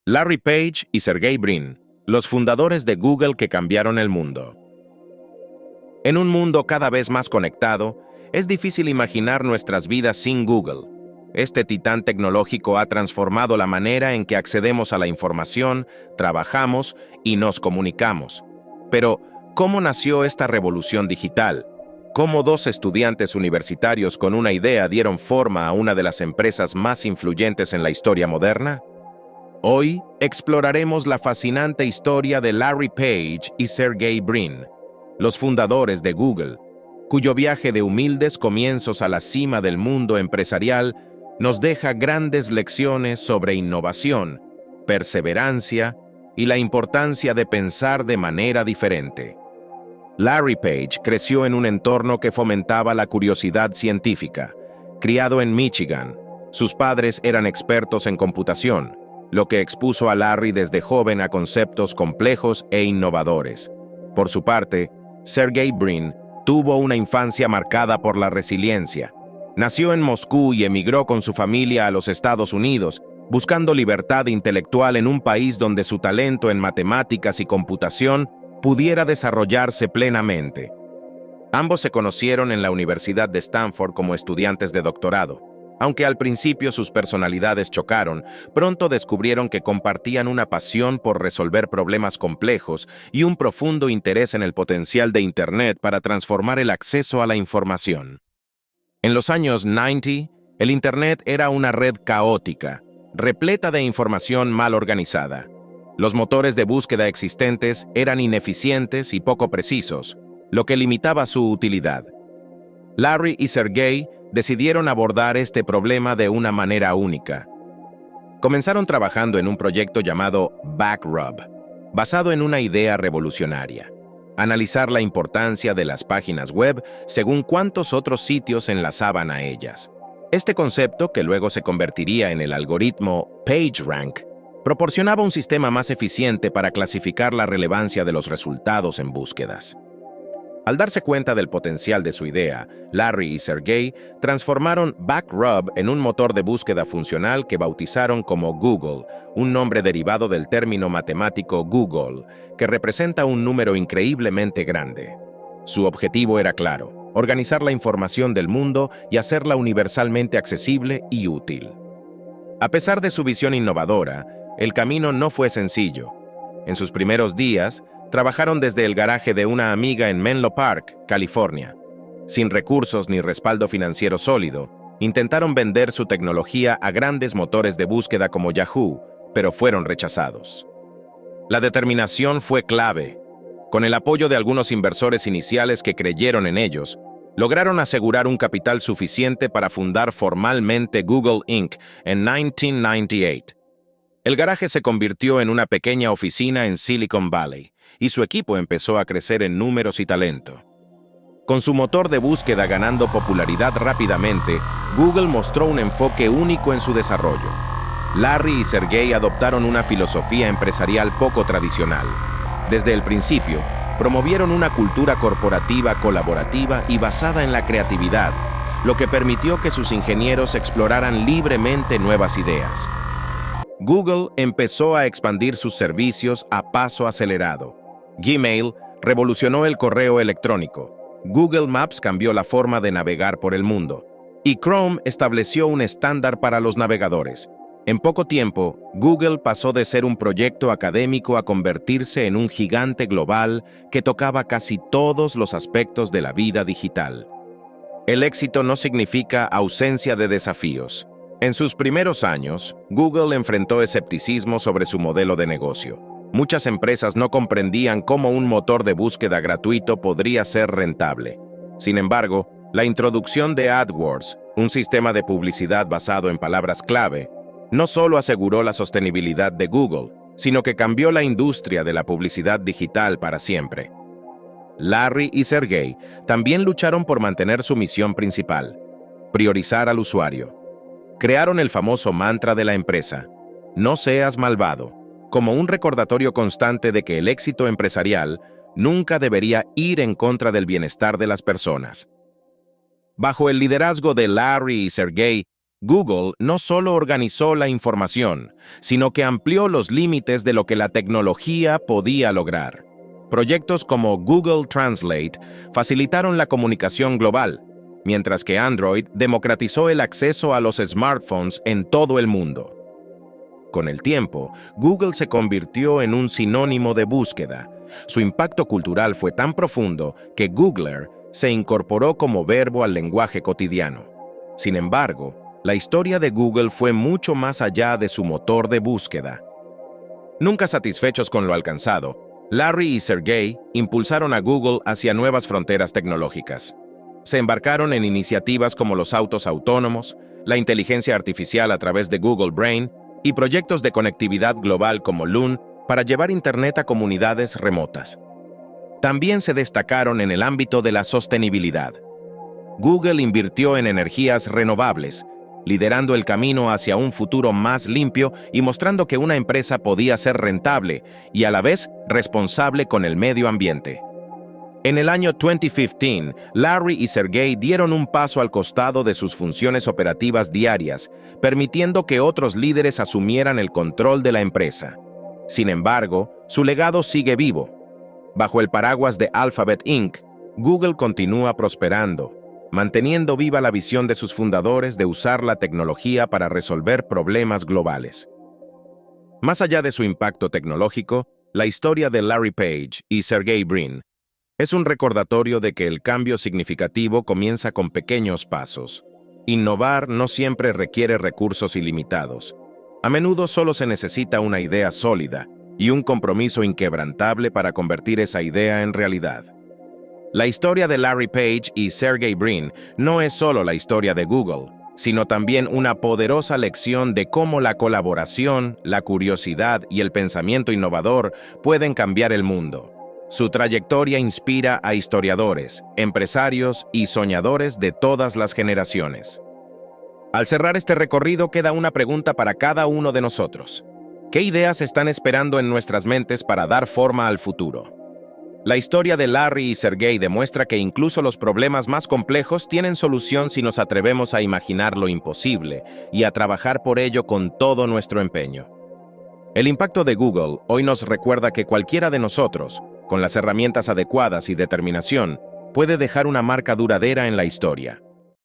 Larry Page y Sergey Brin, los fundadores de Google que cambiaron el mundo. En un mundo cada vez más conectado, es difícil imaginar nuestras vidas sin Google. Este titán tecnológico ha transformado la manera en que accedemos a la información, trabajamos y nos comunicamos. Pero, ¿cómo nació esta revolución digital? ¿Cómo dos estudiantes universitarios con una idea dieron forma a una de las empresas más influyentes en la historia moderna? Hoy exploraremos la fascinante historia de Larry Page y Sergey Brin, los fundadores de Google, cuyo viaje de humildes comienzos a la cima del mundo empresarial nos deja grandes lecciones sobre innovación, perseverancia y la importancia de pensar de manera diferente. Larry Page creció en un entorno que fomentaba la curiosidad científica. Criado en Michigan, sus padres eran expertos en computación, lo que expuso a Larry desde joven a conceptos complejos e innovadores. Por su parte, Sergey Brin tuvo una infancia marcada por la resiliencia. Nació en Moscú y emigró con su familia a los Estados Unidos, buscando libertad intelectual en un país donde su talento en matemáticas y computación pudiera desarrollarse plenamente. Ambos se conocieron en la Universidad de Stanford como estudiantes de doctorado. Aunque al principio sus personalidades chocaron, pronto descubrieron que compartían una pasión por resolver problemas complejos y un profundo interés en el potencial de Internet para transformar el acceso a la información. En los años 90, el Internet era una red caótica, repleta de información mal organizada. Los motores de búsqueda existentes eran ineficientes y poco precisos, lo que limitaba su utilidad. Larry y Sergey decidieron abordar este problema de una manera única. Comenzaron trabajando en un proyecto llamado Backrub, basado en una idea revolucionaria: analizar la importancia de las páginas web según cuántos otros sitios enlazaban a ellas. Este concepto, que luego se convertiría en el algoritmo PageRank, proporcionaba un sistema más eficiente para clasificar la relevancia de los resultados en búsquedas. Al darse cuenta del potencial de su idea, Larry y Sergey transformaron Backrub en un motor de búsqueda funcional que bautizaron como Google, un nombre derivado del término matemático Google, que representa un número increíblemente grande. Su objetivo era claro: organizar la información del mundo y hacerla universalmente accesible y útil. A pesar de su visión innovadora, el camino no fue sencillo. En sus primeros días, trabajaron desde el garaje de una amiga en Menlo Park, California. Sin recursos ni respaldo financiero sólido, intentaron vender su tecnología a grandes motores de búsqueda como Yahoo, pero fueron rechazados. La determinación fue clave. Con el apoyo de algunos inversores iniciales que creyeron en ellos, lograron asegurar un capital suficiente para fundar formalmente Google Inc. en 1998. El garaje se convirtió en una pequeña oficina en Silicon Valley, y su equipo empezó a crecer en números y talento. Con su motor de búsqueda ganando popularidad rápidamente, Google mostró un enfoque único en su desarrollo. Larry y Sergey adoptaron una filosofía empresarial poco tradicional. Desde el principio, promovieron una cultura corporativa colaborativa y basada en la creatividad, lo que permitió que sus ingenieros exploraran libremente nuevas ideas. Google empezó a expandir sus servicios a paso acelerado. Gmail revolucionó el correo electrónico. Google Maps cambió la forma de navegar por el mundo. Y Chrome estableció un estándar para los navegadores. En poco tiempo, Google pasó de ser un proyecto académico a convertirse en un gigante global que tocaba casi todos los aspectos de la vida digital. El éxito no significa ausencia de desafíos. En sus primeros años, Google enfrentó escepticismo sobre su modelo de negocio. Muchas empresas no comprendían cómo un motor de búsqueda gratuito podría ser rentable. Sin embargo, la introducción de AdWords, un sistema de publicidad basado en palabras clave, no solo aseguró la sostenibilidad de Google, sino que cambió la industria de la publicidad digital para siempre. Larry y Sergey también lucharon por mantener su misión principal: priorizar al usuario. Crearon el famoso mantra de la empresa: no seas malvado, como un recordatorio constante de que el éxito empresarial nunca debería ir en contra del bienestar de las personas. Bajo el liderazgo de Larry y Sergey, Google no solo organizó la información, sino que amplió los límites de lo que la tecnología podía lograr. Proyectos como Google Translate facilitaron la comunicación global, mientras que Android democratizó el acceso a los smartphones en todo el mundo. Con el tiempo, Google se convirtió en un sinónimo de búsqueda. Su impacto cultural fue tan profundo que Googler se incorporó como verbo al lenguaje cotidiano. Sin embargo, la historia de Google fue mucho más allá de su motor de búsqueda. Nunca satisfechos con lo alcanzado, Larry y Sergey impulsaron a Google hacia nuevas fronteras tecnológicas. Se embarcaron en iniciativas como los autos autónomos, la inteligencia artificial a través de Google Brain y proyectos de conectividad global como Loon para llevar Internet a comunidades remotas. También se destacaron en el ámbito de la sostenibilidad. Google invirtió en energías renovables, liderando el camino hacia un futuro más limpio y mostrando que una empresa podía ser rentable y a la vez responsable con el medio ambiente. En el año 2015, Larry y Sergey dieron un paso al costado de sus funciones operativas diarias, permitiendo que otros líderes asumieran el control de la empresa. Sin embargo, su legado sigue vivo. Bajo el paraguas de Alphabet Inc., Google continúa prosperando, manteniendo viva la visión de sus fundadores de usar la tecnología para resolver problemas globales. Más allá de su impacto tecnológico, la historia de Larry Page y Sergey Brin es un recordatorio de que el cambio significativo comienza con pequeños pasos. Innovar no siempre requiere recursos ilimitados. A menudo solo se necesita una idea sólida y un compromiso inquebrantable para convertir esa idea en realidad. La historia de Larry Page y Sergey Brin no es solo la historia de Google, sino también una poderosa lección de cómo la colaboración, la curiosidad y el pensamiento innovador pueden cambiar el mundo. Su trayectoria inspira a historiadores, empresarios y soñadores de todas las generaciones. Al cerrar este recorrido queda una pregunta para cada uno de nosotros. ¿Qué ideas están esperando en nuestras mentes para dar forma al futuro? La historia de Larry y Sergey demuestra que incluso los problemas más complejos tienen solución si nos atrevemos a imaginar lo imposible y a trabajar por ello con todo nuestro empeño. El impacto de Google hoy nos recuerda que cualquiera de nosotros, con las herramientas adecuadas y determinación, puede dejar una marca duradera en la historia.